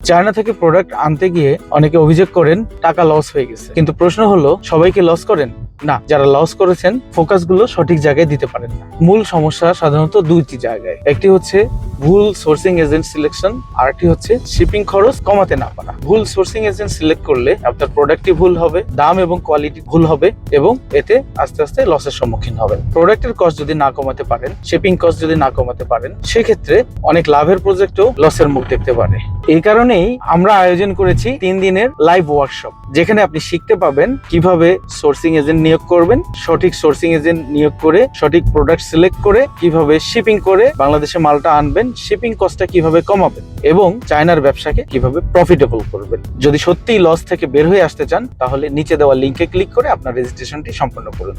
China থেকে product আনতে গিয়ে অনেকে অভিযোগ করেন টাকা লস হয়ে গেছে, কিন্তু প্রশ্ন হলো সবাইকে লস করেন? না, যারা লস করেছেন ফোকাস গুলো সঠিক জায়গায় দিতে পারেন না। মূল সমস্যা সাধারণত দুইটি জায়গায়, একটি হচ্ছে ভুল সোর্সিং এজেন্ট সিলেকশন, আরেকটি হচ্ছে শিপিং খরচ কমাতে না পারা। ভুল সোর্সিং এজেন্ট সিলেক্ট করলে আপনার প্রোডাক্টই ভুল হবে, দাম এবং কোয়ালিটি ভুল হবে এবং এতে আস্তে আস্তে লসের সম্মুখীন হবেন। প্রোডাক্টের কস্ট যদি না কমাতে পারেন, শিপিং কস্ট যদি না কমাতে পারেন, সেক্ষেত্রে অনেক লাভের প্রজেক্টও লসের মুখ দেখতে পারে। এই কারণেই আমরা আয়োজন করেছি 3 দিনের লাইভ ওয়ার্কশপ, যেখানে আপনি শিখতে পাবেন কিভাবে সোর্সিং এজেন্ট নিয়োগ করবেন, সঠিক সোর্সিং এজেন্ট নিয়োগ করে সঠিক প্রোডাক্ট সিলেক্ট করে কিভাবে শিপিং করে বাংলাদেশে মালটা আনবেন, শিপিং কস্টটা কিভাবে কমাবেন এবং চায়নার ব্যবসাকে কিভাবে প্রফিটেবল করবেন। যদি সত্যিই লস থেকে বের হয়ে আসতে চান, তাহলে নিচে দেওয়া লিংকে ক্লিক করে আপনার রেজিস্ট্রেশনটি সম্পন্ন করুন।